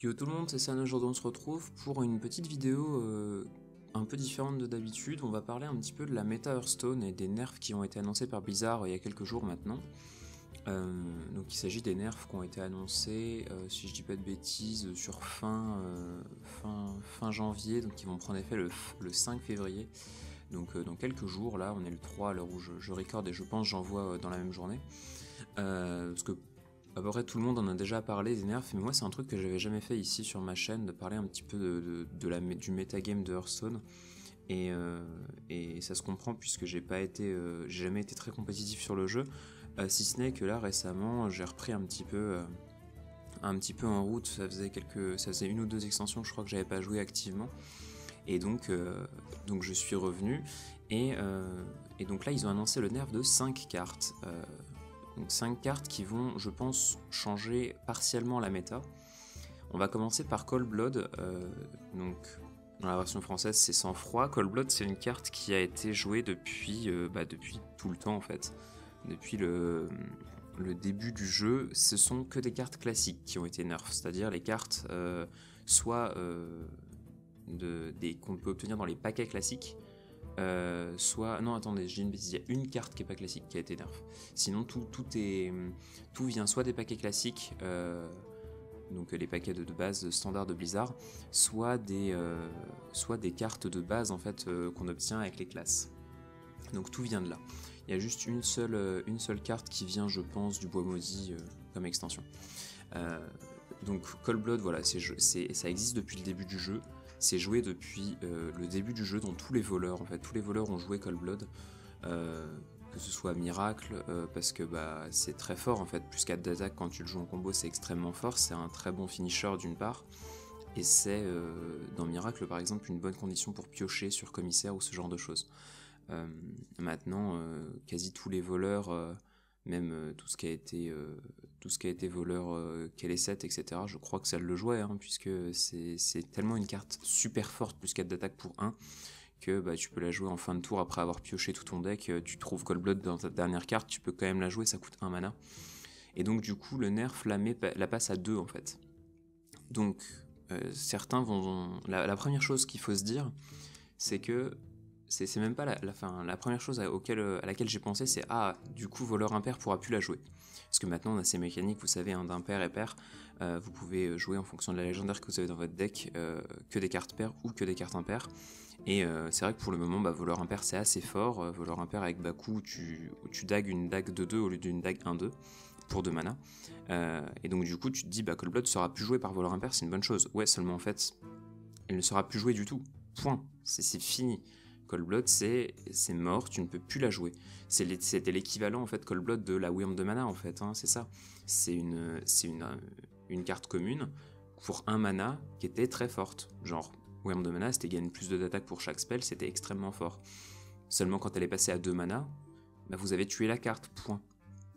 Yo tout le monde, c'est San, aujourd'hui on se retrouve pour une petite vidéo un peu différente de d'habitude. On va parler un petit peu de la méta Hearthstone et des nerfs qui ont été annoncés par Blizzard il y a quelques jours maintenant. Donc il s'agit des nerfs qui ont été annoncés, si je dis pas de bêtises, sur fin janvier, donc qui vont prendre effet le 5 février. Donc dans quelques jours, là on est le 3 à l'heure où je record et je pense j'envoie dans la même journée. Parce que à peu près tout le monde en a déjà parlé des nerfs, mais moi c'est un truc que j'avais jamais fait ici sur ma chaîne, de parler un petit peu du metagame de Hearthstone. Et ça se comprend puisque j'ai jamais été très compétitif sur le jeu, si ce n'est que là récemment j'ai repris un petit peu en route. Ça faisait une ou deux extensions, je crois que j'avais pas joué activement, et donc je suis revenu et donc là ils ont annoncé le nerf de 5 cartes. Donc 5 cartes qui vont, je pense, changer partiellement la méta. On va commencer par Cold Blood. Donc dans la version française c'est Sang-Froid. Cold Blood c'est une carte qui a été jouée depuis tout le temps en fait. Depuis le début du jeu, ce sont que des cartes classiques qui ont été nerfs, c'est-à-dire les cartes soit qu'on peut obtenir dans les paquets classiques, non attendez, j'ai une bêtise, il y a une carte qui est pas classique qui a été nerf. Sinon tout vient soit des paquets classiques, donc les paquets de base standard de Blizzard, soit des cartes de base en fait qu'on obtient avec les classes. Donc tout vient de là. Il y a juste une seule carte qui vient, je pense, du bois maudit comme extension. Donc Cold Blood, voilà, ça existe depuis le début du jeu. C'est joué depuis le début du jeu dans tous les voleurs. En fait, tous les voleurs ont joué Cold Blood, que ce soit Miracle, parce que c'est très fort en fait. Plus 4 d'attaque quand tu le joues en combo, c'est extrêmement fort. C'est un très bon finisher d'une part, et c'est dans Miracle par exemple une bonne condition pour piocher sur commissaire ou ce genre de choses. Maintenant, quasi tous les voleurs, même tout ce qui a été voleur K7, etc., je crois que ça le jouait, hein, puisque c'est tellement une carte super forte, plus 4 d'attaque pour 1, que tu peux la jouer en fin de tour après avoir pioché tout ton deck. Tu trouves Cold Blood dans ta dernière carte, tu peux quand même la jouer, ça coûte 1 mana. Et donc du coup le nerf la passe à 2 en fait. Donc certains vont... La première chose qu'il faut se dire, c'est que c'est même pas la première chose à laquelle j'ai pensé, c'est du coup voleur impair pourra plus la jouer. Parce que maintenant on a ces mécaniques, vous savez, hein, d'impair et pair. Vous pouvez jouer en fonction de la légendaire que vous avez dans votre deck, que des cartes paires ou que des cartes impaires. Et c'est vrai que pour le moment, voleur impair c'est assez fort. Voleur impair avec Baku, tu dagues une dague de 2 au lieu d'une dague 1-2 pour 2 mana. Et donc du coup tu te dis Cold Blood sera plus joué par voleur impair, c'est une bonne chose. Ouais, seulement en fait, elle ne sera plus jouée du tout. Point. C'est fini. Cold Blood c'est mort, tu ne peux plus la jouer. C'était l'équivalent en fait Cold Blood de la Wyrm de mana en fait, hein, c'est ça. C'est une carte commune pour 1 mana qui était très forte. Genre Wyrm de mana c'était gagner plus d'attaque pour chaque spell, c'était extrêmement fort. Seulement quand elle est passée à 2 mana, vous avez tué la carte, point.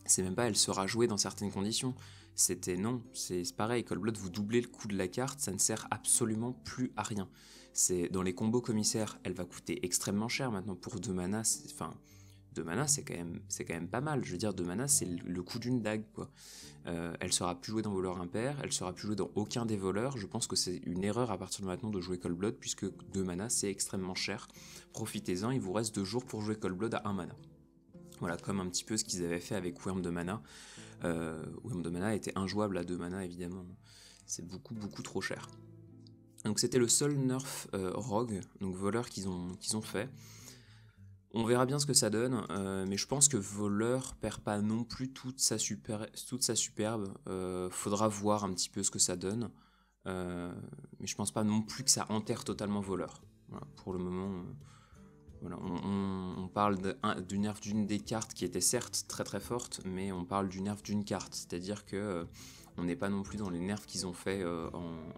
C'est même pas elle sera jouée dans certaines conditions. Non, c'est pareil, Cold Blood vous doublez le coût de la carte, ça ne sert absolument plus à rien. Dans les combos commissaires, elle va coûter extrêmement cher maintenant pour 2 mana. 2 mana c'est quand même pas mal. Je veux dire, 2 mana c'est le coût d'une dague, quoi. Elle sera plus jouée dans voleur impair, elle sera plus jouée dans aucun des voleurs. Je pense que c'est une erreur à partir de maintenant de jouer Cold Blood, puisque 2 mana c'est extrêmement cher. Profitez-en, il vous reste 2 jours pour jouer Cold Blood à 1 mana. Voilà, comme un petit peu ce qu'ils avaient fait avec Wyrm de mana. Wyrm de mana était injouable à 2 mana évidemment. C'est beaucoup trop cher. Donc c'était le seul nerf rogue, donc voleur qu'ils ont fait. On verra bien ce que ça donne, mais je pense que voleur perd pas non plus toute sa superbe. Faudra voir un petit peu ce que ça donne, mais je pense pas non plus que ça enterre totalement voleur. Voilà, pour le moment, voilà, on parle du nerf d'une des cartes qui était certes très forte, mais on parle du nerf d'une carte, c'est-à-dire que on n'est pas non plus dans les nerfs qu'ils ont fait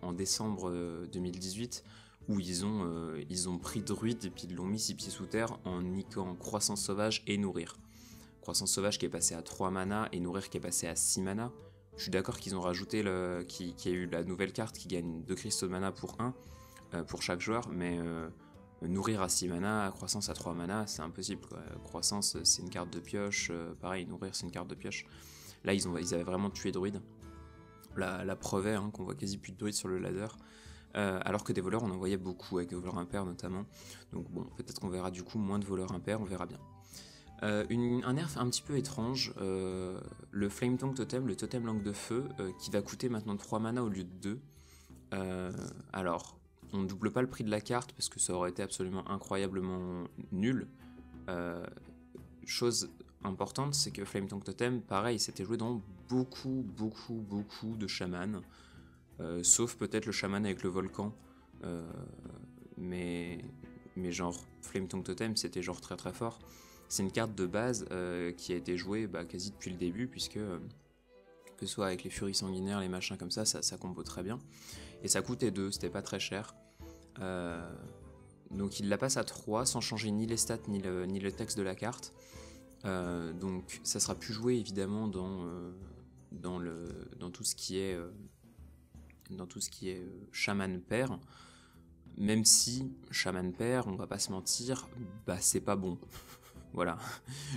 en décembre 2018, où ils ont pris Druide et puis ils l'ont mis 6 pieds sous terre en niquant Croissance Sauvage et Nourrir. Croissance Sauvage qui est passé à 3 mana et Nourrir qui est passé à 6 mana. Je suis d'accord qu'ils ont rajouté qu'il y a eu la nouvelle carte qui gagne 2 cristaux de mana pour 1 pour chaque joueur, mais Nourrir à 6 mana, Croissance à 3 mana, c'est impossible, quoi. Croissance c'est une carte de pioche, pareil, Nourrir c'est une carte de pioche. Là ils avaient vraiment tué Druide. la preuve est qu'on voit quasi plus de druides sur le ladder. Alors que des voleurs on en voyait beaucoup, avec des voleurs impairs notamment. Donc bon, peut-être qu'on verra du coup moins de voleurs impairs, on verra bien. Un nerf un petit peu étrange, le Flame Tongue Totem, le totem langue de feu, qui va coûter maintenant 3 mana au lieu de 2. Alors, on ne double pas le prix de la carte parce que ça aurait été absolument incroyablement nul. Chose importante, c'est que Flame Tongue Totem, pareil, c'était joué dans beaucoup de chamans. Sauf peut-être le chaman avec le volcan, mais genre Flame Tongue Totem c'était genre très très fort. C'est une carte de base qui a été jouée quasi depuis le début, puisque que ce soit avec les furies sanguinaires, les machins comme ça combo très bien. Et ça coûtait 2, c'était pas très cher. Donc il la passe à 3 sans changer ni les stats ni le texte de la carte. Donc ça sera plus joué évidemment dans tout ce qui est chaman pair, même si chaman pair, on va pas se mentir, c'est pas bon. Voilà,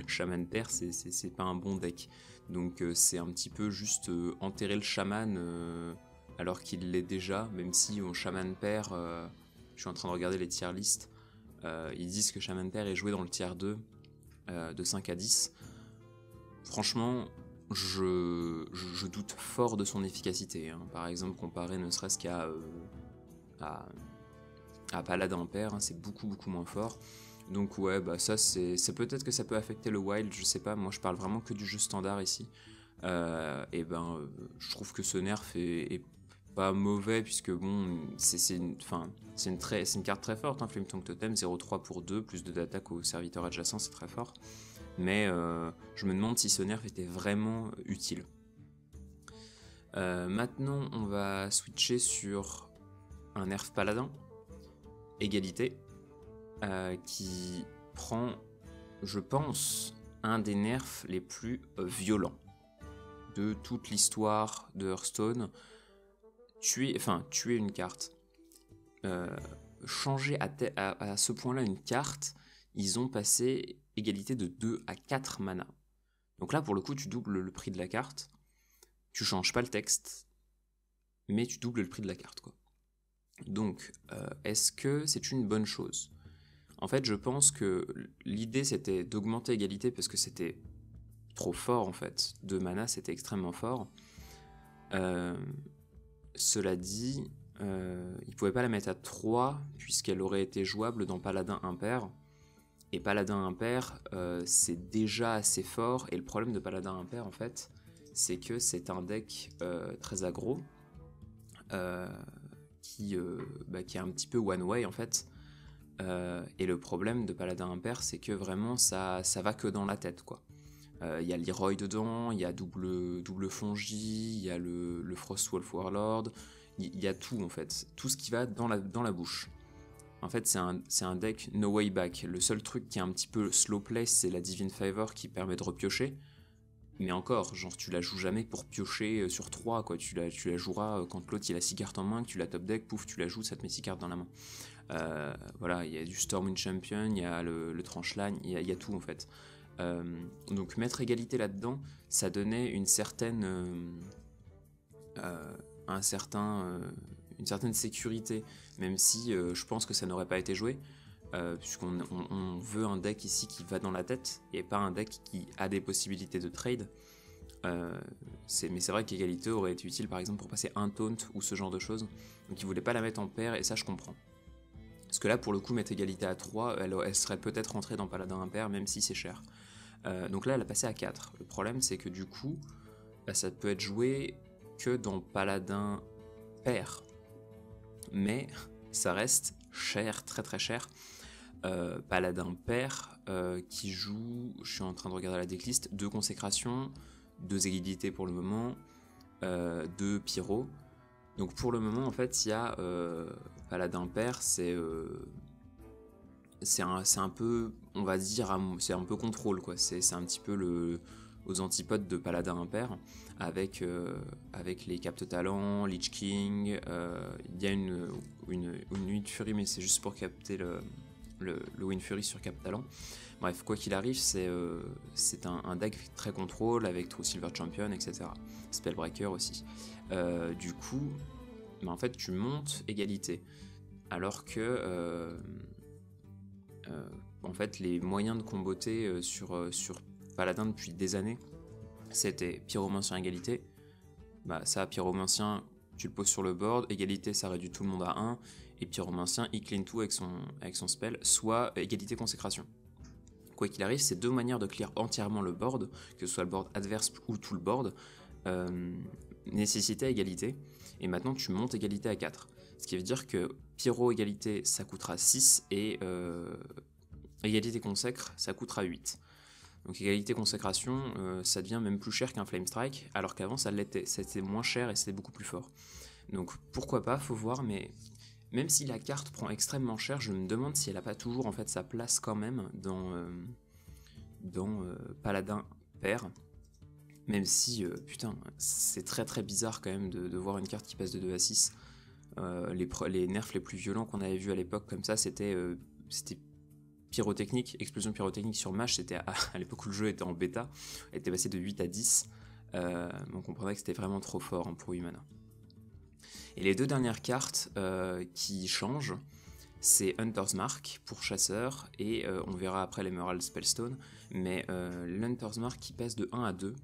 chaman pair c'est pas un bon deck, donc c'est un petit peu juste enterrer le chaman alors qu'il l'est déjà, même si au chaman pair, je suis en train de regarder les tier list, ils disent que chaman pair est joué dans le tier 2 de 5 à 10. Franchement, je doute fort de son efficacité. Par exemple, comparé ne serait-ce qu'à Paladin Père, c'est beaucoup moins fort. Donc ouais, ça c'est peut-être que ça peut affecter le wild, je sais pas. Moi, je parle vraiment que du jeu standard ici. Je trouve que ce nerf est pas mauvais, puisque bon, c'est une carte très forte. Flame Tongue Totem, 0-3 pour 2, plus 2 d'attaque au serviteur adjacent, c'est très fort. Mais je me demande si ce nerf était vraiment utile. Maintenant, on va switcher sur un nerf paladin, égalité, qui prend, je pense, un des nerfs les plus violents de toute l'histoire de Hearthstone. Tuer une carte, changer à ce point-là une carte, ils ont passé égalité de 2 à 4 mana. Donc là, pour le coup, tu doubles le prix de la carte, tu changes pas le texte, mais tu doubles le prix de la carte, quoi. Donc, est-ce que c'est une bonne chose ? En fait, je pense que l'idée, c'était d'augmenter égalité parce que c'était trop fort, en fait. 2 mana, c'était extrêmement fort. Cela dit, ils pouvaient pas la mettre à 3, puisqu'elle aurait été jouable dans Paladin Impair. Et Paladin Impair, c'est déjà assez fort. Et le problème de Paladin Impair, en fait, c'est que c'est un deck très aggro, qui est un petit peu one way, en fait. Et le problème de Paladin Impair, c'est que vraiment, ça va que dans la tête, quoi. Il y a Leroy dedans, il y a double Fongi, il y a le Frostwolf Warlord, il y a tout, en fait. Tout ce qui va dans la bouche. En fait, c'est un deck no way back. Le seul truc qui est un petit peu slow play, c'est la Divine Favor qui permet de repiocher. Mais encore, genre, tu la joues jamais pour piocher sur 3, quoi. Tu la joueras quand l'autre il a 6 cartes en main, que tu la top deck, pouf, tu la joues, ça te met 6 cartes dans la main. Voilà, il y a du Stormwind Champion, il y a le Tranchline, il y a tout, en fait. Donc mettre égalité là-dedans, ça donnait une certaine sécurité, même si je pense que ça n'aurait pas été joué, puisqu'on veut un deck ici qui va dans la tête et pas un deck qui a des possibilités de trade. Mais c'est vrai qu'égalité aurait été utile par exemple pour passer un taunt ou ce genre de choses, donc ils voulaient pas la mettre en paire, et ça je comprends. Parce que là pour le coup mettre égalité à 3, elle serait peut-être rentrée dans Paladin impair même si c'est cher. Donc là elle a passé à 4. Le problème c'est que du coup ça peut être joué que dans Paladin pair, mais ça reste cher, très très cher. Paladin pair qui joue, je suis en train de regarder la decklist, 2 consécrations, 2 égalités pour le moment, 2 pyro. Donc pour le moment en fait il y a Paladin pair, c'est un peu, on va dire, c'est un peu contrôle quoi. C'est un petit peu aux antipodes de Paladin impair, avec les capte talents, Lich King, il y a une nuit de furie mais c'est juste pour capter le Wind Fury sur Cap Talent. Bref, quoi qu'il arrive, c'est un deck très contrôle avec True Silver Champion, etc. Spellbreaker aussi. Du coup, bah, en fait, tu montes égalité. Alors que en fait, les moyens de comboter sur Paladin depuis des années, c'était Pyromancien égalité. Bah, ça, Pyromancien, tu le poses sur le board, égalité, ça réduit tout le monde à 1, et Pyromancien, il clean tout avec son spell, soit égalité consécration. Quoi qu'il arrive, c'est deux manières de clear entièrement le board, que ce soit le board adverse ou tout le board, nécessitait égalité, et maintenant tu montes égalité à 4. Ce qui veut dire que Pyro égalité, ça coûtera 6, et égalité consacre, ça coûtera 8. Donc égalité consécration, ça devient même plus cher qu'un Flame Strike, alors qu'avant ça l'était, c'était moins cher et c'était beaucoup plus fort. Donc pourquoi pas, faut voir, mais même si la carte prend extrêmement cher, je me demande si elle n'a pas toujours en fait sa place quand même dans Paladin Père. Même si, putain, c'est très très bizarre quand même de voir une carte qui passe de 2 à 6. Les nerfs les plus violents qu'on avait vus à l'époque comme ça, c'était pyrotechnique, explosion pyrotechnique sur Mage, c'était à l'époque où le jeu était en bêta, elle était passée de 8 à 10. On comprenait que c'était vraiment trop fort pour 8 mana. Et les deux dernières cartes qui changent, c'est Hunter's Mark pour chasseur, et on verra après l'Emerald Spellstone, mais l'Hunter's Mark qui passe de 1 à 2,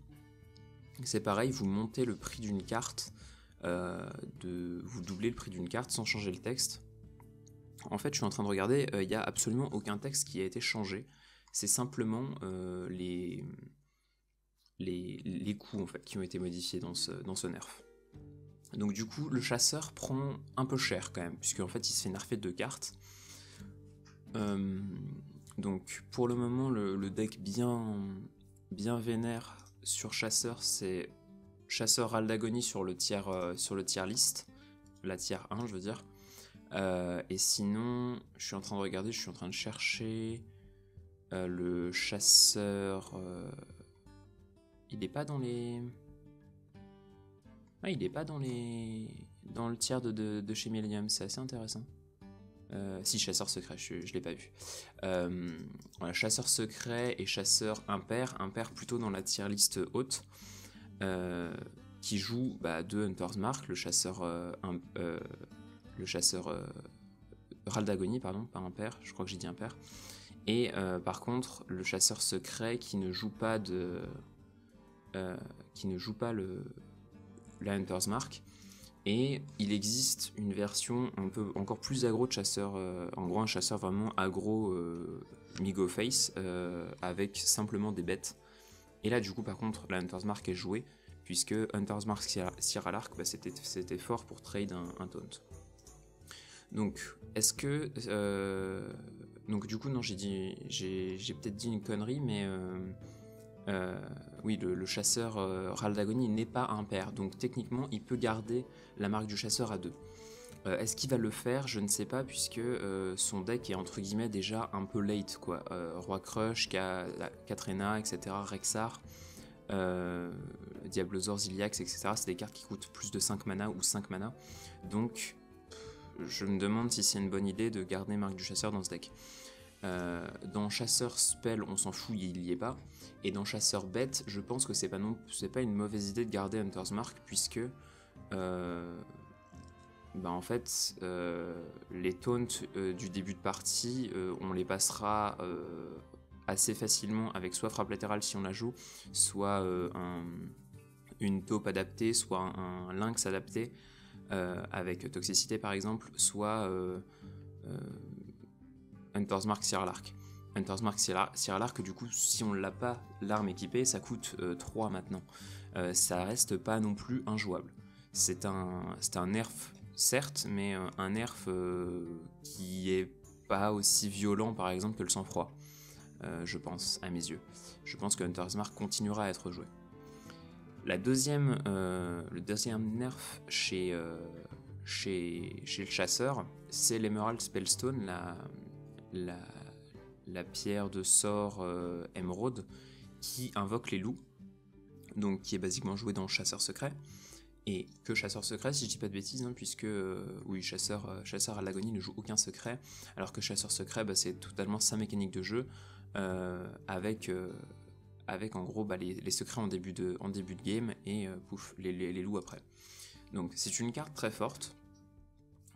c'est pareil, vous montez le prix d'une carte, vous doublez le prix d'une carte sans changer le texte. En fait, je suis en train de regarder, il n'y a absolument aucun texte qui a été changé, c'est simplement les coûts en fait, qui ont été modifiés dans ce nerf. Donc du coup, le chasseur prend un peu cher quand même, puisqu'en fait il se fait nerfer de 2 cartes. Donc pour le moment, le deck bien vénère sur chasseur, c'est chasseur Raldagony sur le tier list, la tier 1 je veux dire. Et sinon, je suis en train de regarder, je suis en train de chercher le chasseur. Il est pas dans les... Ah, il est pas dans le tiers de chez Millennium, c'est assez intéressant. Si, chasseur secret, je l'ai pas vu. Voilà, chasseur secret et chasseur impair plutôt dans la tier list haute, qui joue 2 Hunter's Mark, le chasseur Raldagony, pardon, pas impair, je crois que j'ai dit impair. Et par contre, le chasseur secret qui ne joue pas la Hunter's Mark, et il existe une version un peu encore plus aggro de chasseur, en gros un chasseur vraiment aggro Migo Face, avec simplement des bêtes. Et là du coup par contre la Hunter's Mark est jouée, puisque Hunter's Mark Sierra Lark, c'était fort pour trade un taunt. Donc est-ce que donc du coup non, j'ai peut-être dit une connerie, mais oui, le chasseur Raldagony n'est pas impair, donc techniquement il peut garder la marque du chasseur à 2. Est-ce qu'il va le faire? Je ne sais pas, puisque son deck est entre guillemets déjà un peu late, quoi. Roi Crush, Katrina, etc., Rexar, Diablozor, Ziliax, etc. C'est des cartes qui coûtent plus de 5 mana ou 5 mana, donc je me demande si c'est une bonne idée de garder marque du chasseur dans ce deck. Dans chasseur spell, on s'en fout, il y est pas. Et dans chasseur bête, je pense que c'est pas une mauvaise idée de garder Hunter's Mark, puisque en fait les taunts du début de partie, on les passera assez facilement avec soit frappe latérale si on la joue, soit une taupe adaptée, soit un lynx adapté avec toxicité par exemple, soit Hunter's Mark Sierra Lark. Hunter's Mark Sierra Lark, du coup, si on l'a pas l'arme équipée, ça coûte 3 maintenant. Ça reste pas non plus injouable. C'est un nerf, certes, mais un nerf qui est pas aussi violent, par exemple, que le sang-froid, je pense, à mes yeux. Je pense que Hunter's Mark continuera à être joué. Le deuxième nerf chez le chasseur, c'est l'Emerald Spellstone, la pierre de sort émeraude qui invoque les loups, donc qui est basiquement joué dans le chasseur secret. et que chasseur secret, si je dis pas de bêtises, hein, puisque oui, chasseur à l'agonie ne joue aucun secret, alors que chasseur secret, bah, c'est totalement sa mécanique de jeu, avec en gros bah, les secrets en début de game et pouf, les loups après. Donc c'est une carte très forte,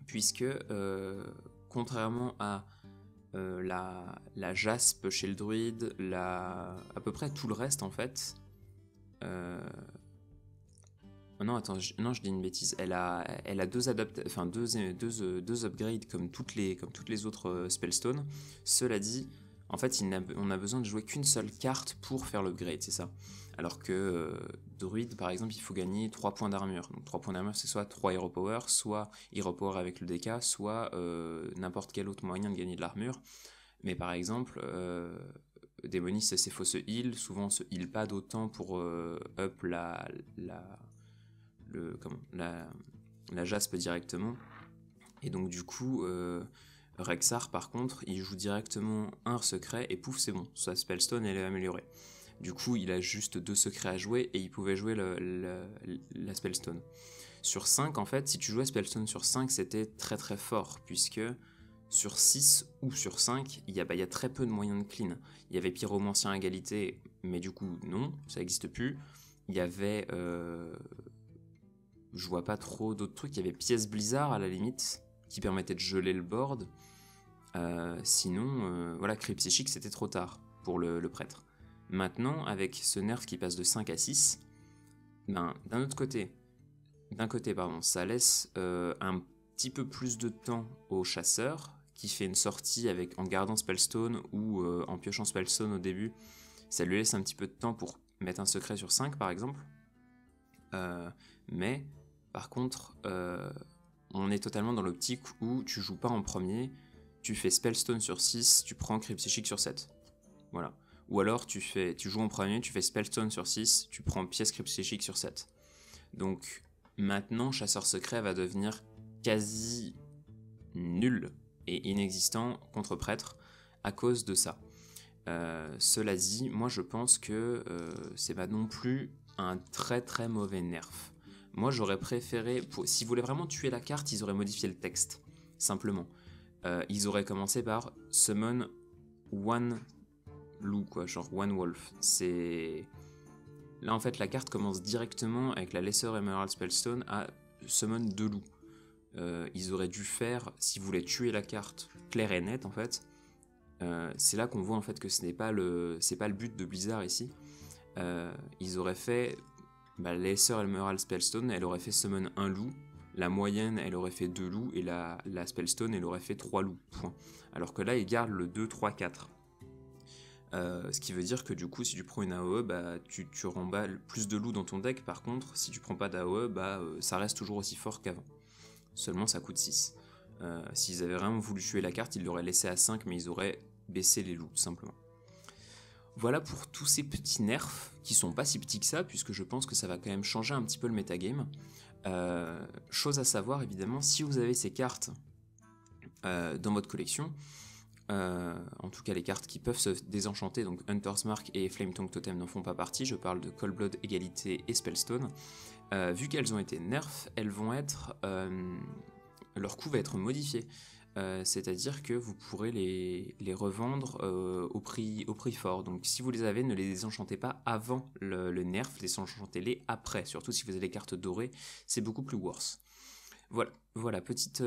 puisque contrairement à la jaspe chez le druide, à peu près tout le reste en fait. Non, attends, je dis une bêtise. Elle a deux upgrades comme toutes les autres Spellstones. Cela dit, en fait, on a besoin de jouer qu'une seule carte pour faire l'upgrade, c'est ça. Alors que Druid, par exemple, il faut gagner 3 points d'armure. Donc 3 points d'armure, c'est soit 3 Hero Power, soit Hero Power avec le DK, soit n'importe quel autre moyen de gagner de l'armure. Mais par exemple, Démonis, c'est faut se heal. Souvent, on se heal pas d'autant pour up la jaspe directement. Et donc du coup, Rexxar par contre, il joue directement un secret et pouf, c'est bon, sa spellstone elle est améliorée. Du coup, il a juste 2 secrets à jouer et il pouvait jouer la spellstone. Sur 5, en fait, si tu jouais spellstone sur 5, c'était très très fort, puisque sur 6 ou sur 5, il y a très peu de moyens de clean. Il y avait pyromancien à égalité, mais du coup, non, ça n'existe plus. Il y avait... je vois pas trop d'autres trucs. Il y avait pièce blizzard à la limite, qui permettait de geler le board. Sinon, voilà, cri psychique, c'était trop tard pour le prêtre. Maintenant, avec ce nerf qui passe de 5 à 6, ben, d'un côté, ça laisse un petit peu plus de temps au chasseur, qui fait une sortie en gardant Spellstone ou en piochant Spellstone au début. Ça lui laisse un petit peu de temps pour mettre un secret sur 5, par exemple. Mais, par contre, on est totalement dans l'optique où tu joues pas en premier, tu fais Spellstone sur 6, tu prends Cri Psychique sur 7. Voilà. Ou alors tu joues en premier, tu fais Spellstone sur 6, tu prends pièce Cri Psychique sur 7. Donc maintenant, Chasseur Secret va devenir quasi nul et inexistant contre Prêtre à cause de ça. Cela dit, moi je pense que c'est pas non plus un très très mauvais nerf. Moi j'aurais préféré, s'ils voulaient vraiment tuer la carte, ils auraient modifié le texte, simplement. Ils auraient commencé par Summon One Loup, quoi, genre One Wolf. Là en fait la carte commence directement avec la Lesser Emerald Spellstone à Summon 2 loups. Ils auraient dû faire, s'ils voulaient tuer la carte claire et nette en fait, c'est là qu'on voit en fait que c'est pas le but de Blizzard ici. Ils auraient fait Lesser Emerald Spellstone, elle aurait fait summon 1 loup, la moyenne elle aurait fait 2 loups et la Spellstone elle aurait fait 3 loups, point. Alors que là ils gardent le 2, 3, 4. Ce qui veut dire que du coup si tu prends une AOE, tu remballes plus de loups dans ton deck. Par contre si tu prends pas d'AOE, ça reste toujours aussi fort qu'avant. Seulement ça coûte 6. S'ils avaient vraiment voulu tuer la carte, ils l'auraient laissé à 5, mais ils auraient baissé les loups, tout simplement. Voilà pour tous ces petits nerfs, qui sont pas si petits que ça, puisque je pense que ça va quand même changer un petit peu le metagame. Chose à savoir, évidemment, si vous avez ces cartes dans votre collection, en tout cas les cartes qui peuvent se désenchanter, donc Hunter's Mark et Flametongue Totem n'en font pas partie, je parle de Cold Blood, Égalité et Spellstone. Vu qu'elles ont été nerfs, elles vont être... leur coût va être modifié, c'est-à-dire que vous pourrez les revendre au prix fort. Donc si vous les avez, ne les désenchantez pas avant le nerf, désenchantez-les après, surtout si vous avez les cartes dorées, c'est beaucoup plus worse. Voilà, petite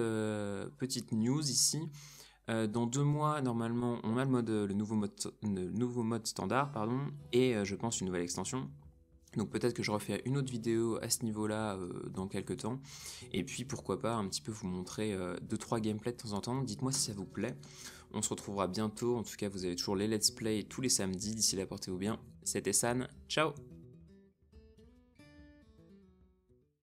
news ici. Dans 2 mois, normalement, on a le nouveau mode standard, et je pense une nouvelle extension. Donc peut-être que je refais une autre vidéo à ce niveau-là dans quelques temps. Et puis pourquoi pas un petit peu vous montrer 2-3 gameplays de temps en temps. Dites-moi si ça vous plaît. On se retrouvera bientôt. En tout cas, vous avez toujours les let's play tous les samedis. D'ici là, portez-vous bien. C'était San. Ciao!